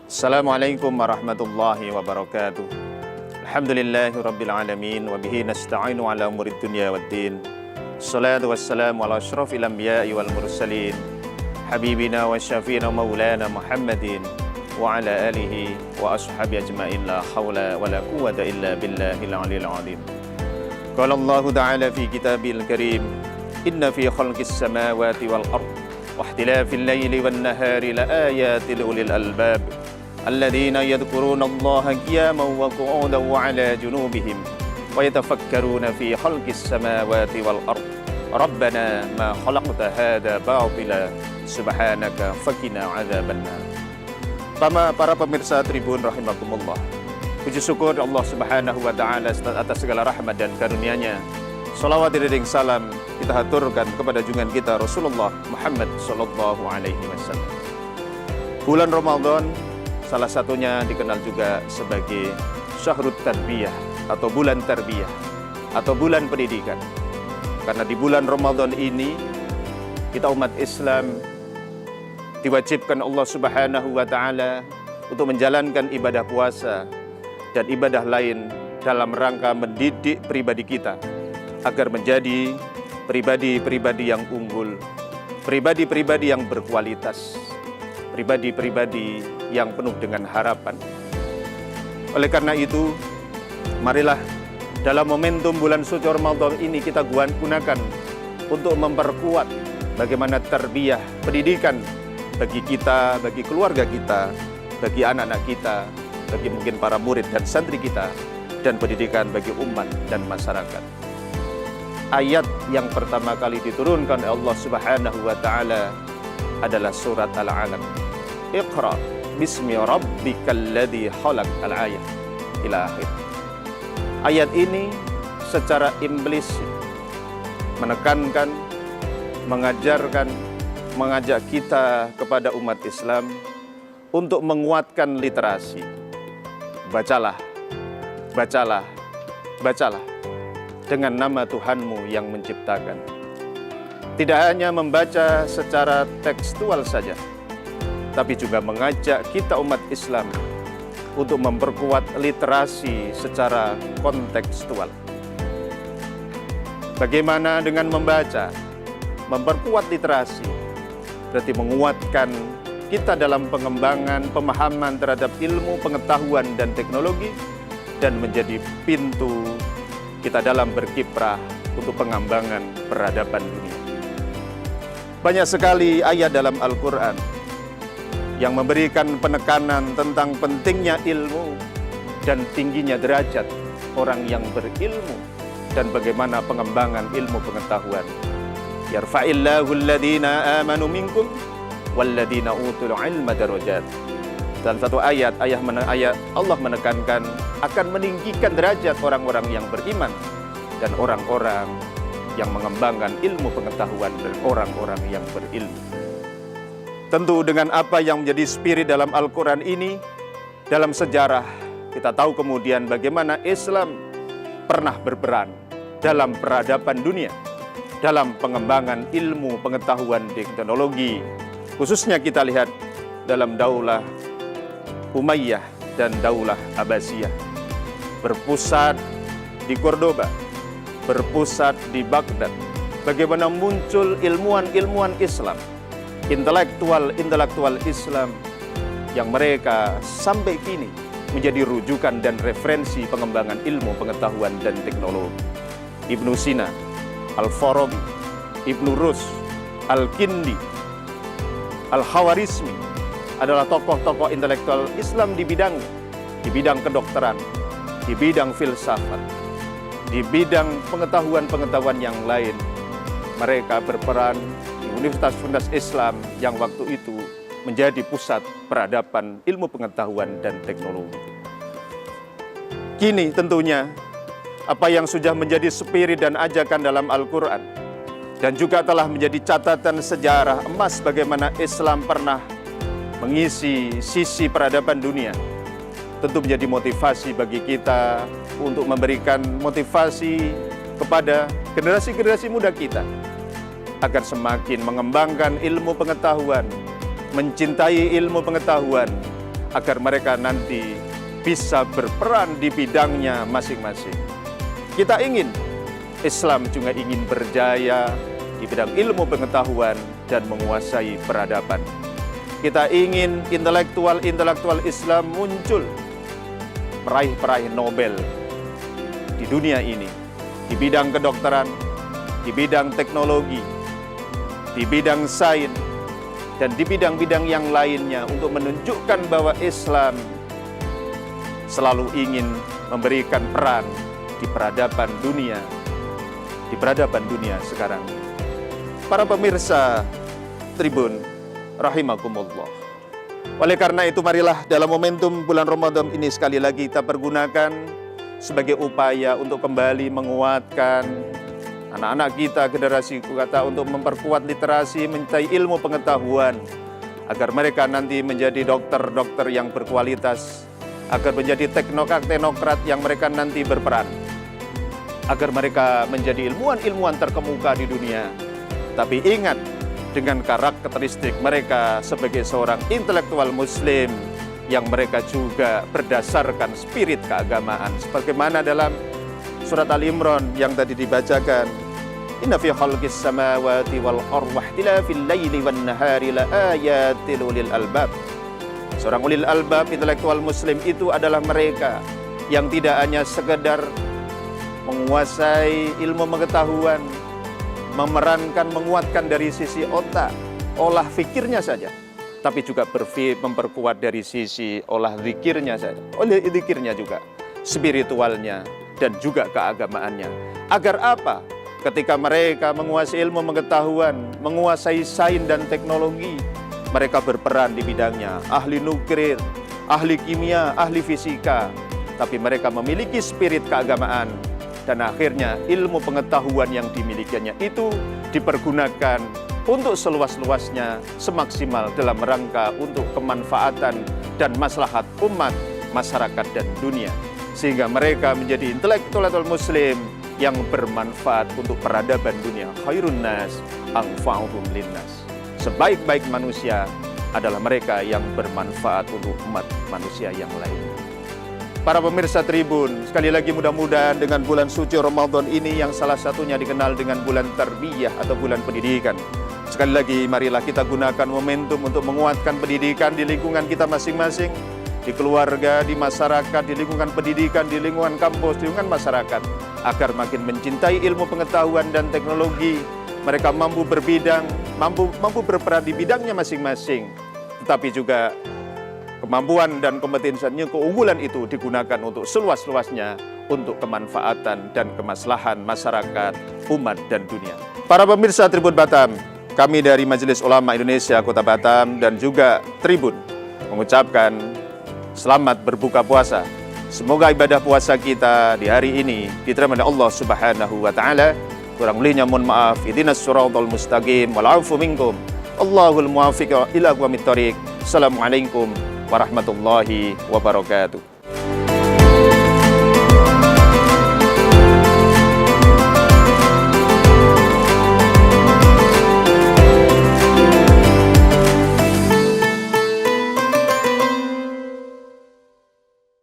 Assalamualaikum warahmatullahi wabarakatuh. Alhamdulillahi rabbil alamin wa bihi nasta'inu ala umurid dunya waddin. Assalatu wassalamu ala asyrafil anbiya'i wal mursalin habibina wa syafiina maulana Muhammadin wa ala alihi wa ashabi ajma'in la hawla wa la quwwata illa billahil aliyil azim. Qala Allah ta'ala fi kitabil karim, inna fi khalqis samawati wal ard wa ikhtilafil laili wan nahari la ayatin ulil albab alladzina yadhkuruna Allaha qiyaman wa qu'udan wa 'ala junubihim wa yatafakkaruna fi khalqis samawati wal ard rabbana ma khalaqta hadza batila subhanaka faqina 'adzabannar. Para pemirsa Tribun rahimakumullah, puji syukur Allah Subhanahu wa taala atas segala rahmat dan karunia-Nya. Shalawat dan salam kita haturkan kepada junjungan kita Rasulullah Muhammad sallallahu alaihi wasallam. Bulan Ramadan salah satunya dikenal juga sebagai Syahrut Tarbiyah atau bulan tarbiyah atau bulan pendidikan. Karena di bulan Ramadan ini kita umat Islam diwajibkan Allah Subhanahu wa taala untuk menjalankan ibadah puasa dan ibadah lain dalam rangka mendidik pribadi kita agar menjadi pribadi-pribadi yang unggul, pribadi-pribadi yang berkualitas, pribadi-pribadi yang penuh dengan harapan. Oleh karena itu, marilah dalam momentum bulan suci Ramadan ini kita gunakan untuk memperkuat bagaimana tarbiyah, pendidikan bagi kita, bagi keluarga kita, bagi anak-anak kita, bagi mungkin para murid dan santri kita, dan pendidikan bagi umat dan masyarakat. Ayat yang pertama kali diturunkan oleh Allah Subhanahu wa taala adalah surat Al-Alaq. Iqra bismi rabbikal ladzi khalaq, al-ayat ila akhir. Ayat ini secara implisit menekankan, mengajarkan, mengajak kita kepada umat Islam untuk menguatkan literasi. Bacalah, bacalah, bacalah dengan nama Tuhanmu yang menciptakan. Tidak hanya membaca secara tekstual saja, tapi juga mengajak kita umat Islam untuk memperkuat literasi secara kontekstual. Bagaimana dengan membaca? Memperkuat literasi berarti menguatkan kita dalam pengembangan pemahaman terhadap ilmu, pengetahuan, dan teknologi, dan menjadi pintu kita dalam berkiprah untuk pengembangan peradaban dunia. Banyak sekali ayat dalam Al-Quran yang memberikan penekanan tentang pentingnya ilmu dan tingginya derajat orang yang berilmu dan bagaimana pengembangan ilmu pengetahuan. Yarfa'illahu alladhina amanu minkum walladhina utul ilma darajat. Dan satu ayat Allah menekankan akan meninggikan derajat orang-orang yang beriman dan orang-orang yang mengembangkan ilmu pengetahuan dan orang-orang yang berilmu. Tentu dengan apa yang menjadi spirit dalam Al-Quran ini, dalam sejarah kita tahu kemudian bagaimana Islam pernah berperan dalam peradaban dunia, dalam pengembangan ilmu pengetahuan teknologi. Khususnya kita lihat dalam Daulah Umayyah dan Daulah Abbasiyah, berpusat di Cordoba, berpusat di Baghdad. Bagaimana muncul ilmuwan-ilmuwan Islam, intelektual Islam yang mereka sampai kini menjadi rujukan dan referensi pengembangan ilmu pengetahuan dan teknologi. Ibnu Sina, Al-Farabi, Ibnu Rus, Al-Kindi, Al-Khawarizmi adalah tokoh-tokoh intelektual Islam di bidang kedokteran, di bidang filsafat, di bidang pengetahuan-pengetahuan yang lain. Mereka berperan di universitas-universitas Islam yang waktu itu menjadi pusat peradaban ilmu pengetahuan dan teknologi. Kini tentunya apa yang sudah menjadi spirit dan ajakan dalam Al-Quran dan juga telah menjadi catatan sejarah emas bagaimana Islam pernah mengisi sisi peradaban dunia, tentu menjadi motivasi bagi kita untuk memberikan motivasi kepada generasi-generasi muda kita agar semakin mengembangkan ilmu pengetahuan, mencintai ilmu pengetahuan, agar mereka nanti bisa berperan di bidangnya masing-masing. Kita ingin Islam juga ingin berjaya di bidang ilmu pengetahuan dan menguasai peradaban. Kita ingin intelektual Islam muncul, peraih-peraih Nobel di dunia ini, di bidang kedokteran, di bidang teknologi, di bidang sains, dan di bidang-bidang yang lainnya untuk menunjukkan bahwa Islam selalu ingin memberikan peran di peradaban dunia, sekarang. Para pemirsa Tribun rahimakumullah. Oleh karena itu, marilah dalam momentum bulan Ramadan ini sekali lagi kita pergunakan sebagai upaya untuk kembali menguatkan anak-anak kita, generasi kita, untuk memperkuat literasi, mencari ilmu pengetahuan, agar mereka nanti menjadi dokter-dokter yang berkualitas, agar menjadi teknokrat yang mereka nanti berperan, agar mereka menjadi ilmuwan-ilmuwan terkemuka di dunia. Tapi ingat, dengan karakteristik mereka sebagai seorang intelektual muslim yang mereka juga berdasarkan spirit keagamaan. Sebagaimana dalam surat Al-Imran yang tadi dibacakan, Inna fi khalqis samawati wal ardi wa ikhtilafil laili wan nahari la ayatil ulil albab. Seorang ulil albab, intelektual muslim itu adalah mereka yang tidak hanya sekedar menguasai ilmu pengetahuan, memerankan, menguatkan dari sisi otak, olah fikirnya saja, tapi juga memperkuat dari sisi olah zikirnya saja, oleh zikirnya juga, spiritualnya, dan juga keagamaannya. Agar apa? Ketika mereka menguasai ilmu pengetahuan, menguasai sains dan teknologi, mereka berperan di bidangnya, ahli nuklir, ahli kimia, ahli fisika, tapi mereka memiliki spirit keagamaan. Dan akhirnya ilmu pengetahuan yang dimilikinya itu dipergunakan untuk seluas-luasnya, semaksimal dalam rangka untuk kemanfaatan dan maslahat umat, masyarakat, dan dunia. Sehingga mereka menjadi intelektual muslim yang bermanfaat untuk peradaban dunia. Khairun nas anfa'uhum linnas. Sebaik-baik manusia adalah mereka yang bermanfaat untuk umat manusia yang lain. Para pemirsa Tribun, sekali lagi mudah-mudahan dengan bulan suci Ramadan ini yang salah satunya dikenal dengan bulan tarbiyah atau bulan pendidikan. Sekali lagi marilah kita gunakan momentum untuk menguatkan pendidikan di lingkungan kita masing-masing, di keluarga, di masyarakat, di lingkungan pendidikan, di lingkungan kampus, di lingkungan masyarakat, agar makin mencintai ilmu pengetahuan dan teknologi. Mereka mampu berperan di bidangnya masing-masing, tetapi juga kemampuan dan kompetensinya, keunggulan itu digunakan untuk seluas-luasnya untuk kemanfaatan dan kemaslahan masyarakat, umat, dan dunia. Para pemirsa Tribun Batam, kami dari Majelis Ulama Indonesia Kota Batam dan juga Tribun mengucapkan selamat berbuka puasa. Semoga ibadah puasa kita di hari ini diterima oleh Allah Subhanahu wa taala. Kurang lebihnya mohon maaf. Ihdinas siratal mustaqim wal 'afu minkum. Allahul muwaffiq ila aqwamit thoriq. Assalamualaikum warahmatullahi wabarakatuh.